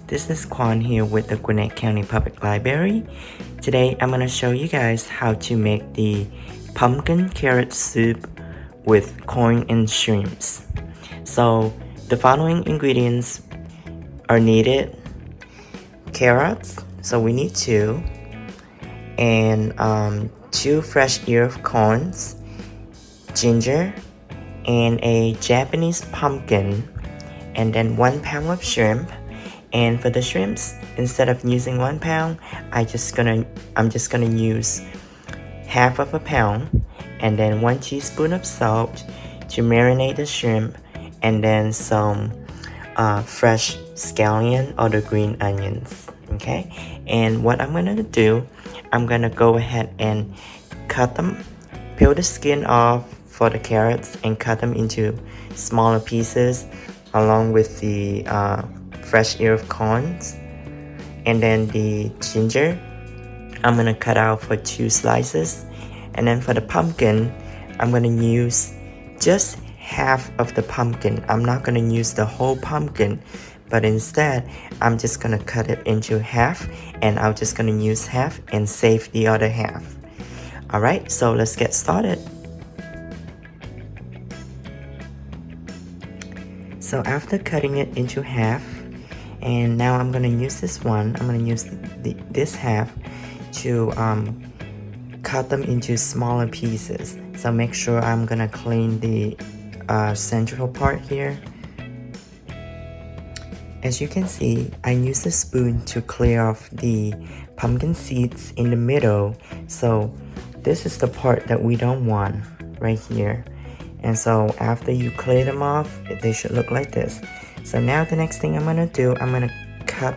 This is Quan here with the Gwinnett County Public Library. Today I'm going to show you guys how to make the pumpkin carrot soup with corn and shrimps. So the following ingredients are needed. Carrots, so we need 2, and 2 fresh ear of corns, ginger, and a Japanese pumpkin, and then 1 pound of shrimp. And for the shrimps, instead of using 1 pound, I'm just gonna use half of a pound, and then 1 teaspoon of salt to marinate the shrimp, and then some fresh scallion or the green onions. Okay, and what I'm gonna do, I'm gonna go ahead and cut them, peel the skin off for the carrots and cut them into smaller pieces along with the fresh ear of corns. And then the ginger, I'm gonna cut out for 2 slices. And then for the pumpkin, I'm gonna use just half of the pumpkin. I'm not gonna use the whole pumpkin, but instead I'm just gonna cut it into half, and I'm just gonna use half and save the other half. Alright, so let's get started. So after cutting it into half, and now I'm gonna use this one, I'm gonna use this half to cut them into smaller pieces. So make sure I'm gonna clean the central part here. As you can see, I use a spoon to clear off the pumpkin seeds in the middle. So this is the part that we don't want right here. And so after you clear them off, they should look like this. So now the next thing I'm gonna do, I'm gonna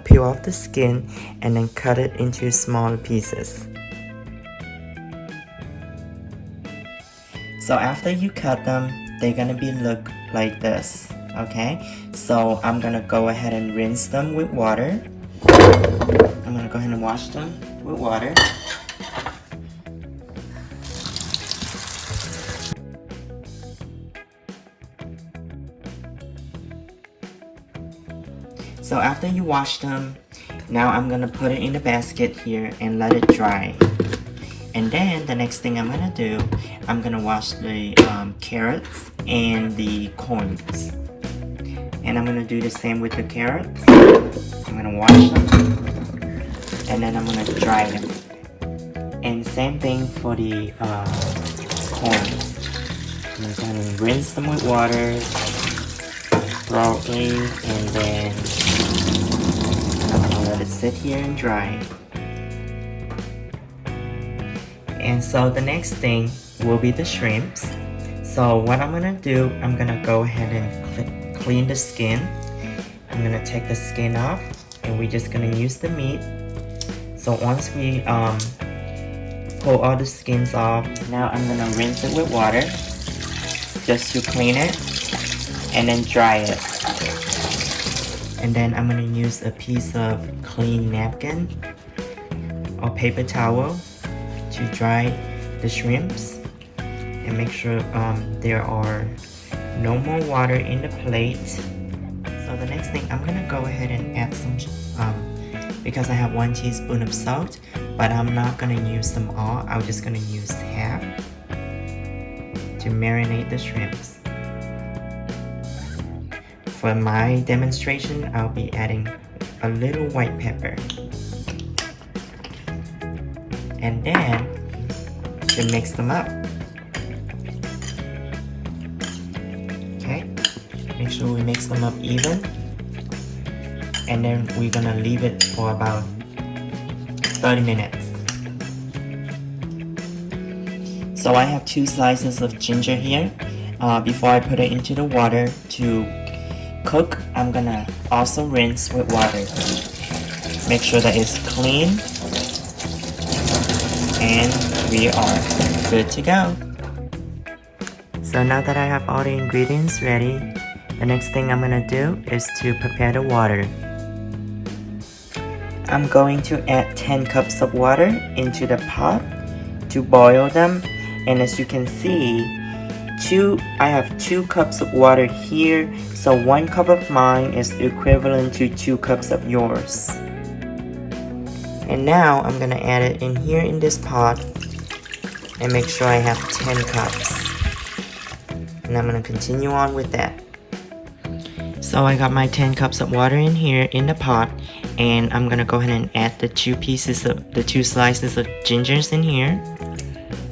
peel off the skin and then cut it into smaller pieces. So after you cut them, they're gonna look like this. Okay, so I'm gonna go ahead and rinse them with water. I'm gonna go ahead and wash them with water. So after you wash them, now I'm gonna put it in the basket here and let it dry. And then the next thing I'm gonna do, I'm gonna wash the carrots and the corns. And I'm gonna do the same with the carrots. I'm gonna wash them, and then I'm gonna dry them. And same thing for the corns. I'm gonna rinse them with water thoroughly, and then I'm gonna let it sit here and dry. And so the next thing will be the shrimps. So what I'm gonna do, I'm gonna go ahead and clean the skin. I'm gonna take the skin off, and we're just gonna use the meat. So once we pull all the skins off, now I'm gonna rinse it with water just to clean it, and then dry it. And then I'm gonna use a piece of clean napkin or paper towel to dry the shrimps, and make sure there are no more water in the plate. So the next thing, I'm gonna go ahead and add some because I have 1 teaspoon of salt, but I'm not gonna use them all. I'm just gonna use half to marinate the shrimps. For my demonstration, I'll be adding a little white pepper. And then to mix them up. Okay, make sure we mix them up even. And then we're gonna leave it for about 30 minutes. So I have 2 slices of ginger here. Before I put it into the water to cook, I'm gonna also rinse with water. Make sure that it's clean, and we are good to go. So now that I have all the ingredients ready, the next thing I'm gonna do is to prepare the water. I'm going to add 10 cups of water into the pot to boil them, and as you can see, I have 2 cups of water here, so 1 cup of mine is equivalent to 2 cups of yours. And now I'm gonna add it in here in this pot and make sure I have 10 cups. And I'm gonna continue on with that. So I got my 10 cups of water in here in the pot, and I'm gonna go ahead and add the 2 slices of gingers in here.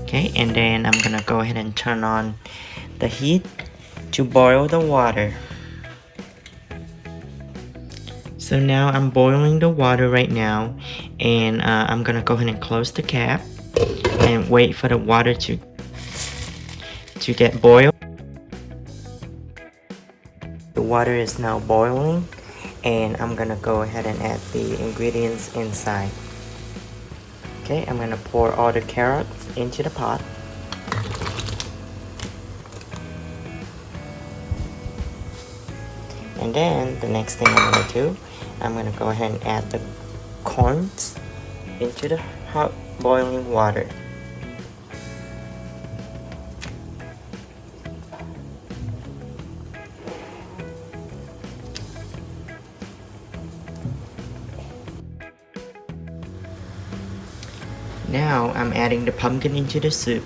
Okay, and then I'm gonna go ahead and turn on the heat to boil the water. So now I'm boiling the water right now, and I'm gonna go ahead and close the cap and wait for the water to get boiled. The water is now boiling, and I'm gonna go ahead and add the ingredients inside. Okay, I'm gonna pour all the carrots into the pot. And then the next thing I'm gonna do, I'm gonna go ahead and add the corns into the hot boiling water. Now I'm adding the pumpkin into the soup.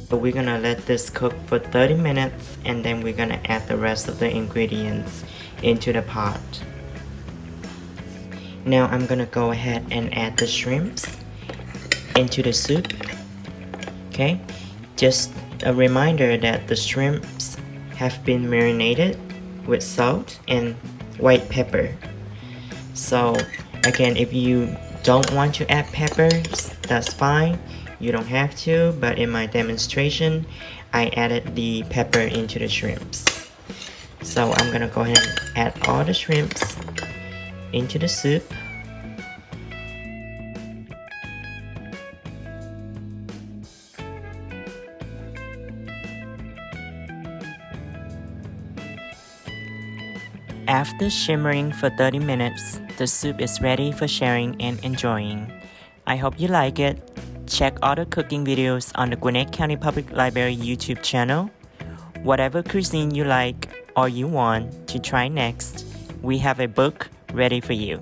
So we're gonna let this cook for 30 minutes, and then we're gonna add the rest of the ingredients into the pot. Now I'm gonna go ahead and add the shrimps into the soup. Okay, just a reminder that the shrimps have been marinated with salt and white pepper. So again, if you don't want to add peppers, that's fine. You don't have to, but in my demonstration, I added the pepper into the shrimps. So I'm gonna go ahead and add all the shrimps into the soup. After shimmering for 30 minutes, the soup is ready for sharing and enjoying. I hope you like it. Check other cooking videos on the Gwinnett County Public Library YouTube channel. Whatever cuisine you like or you want to try next, we have a book ready for you.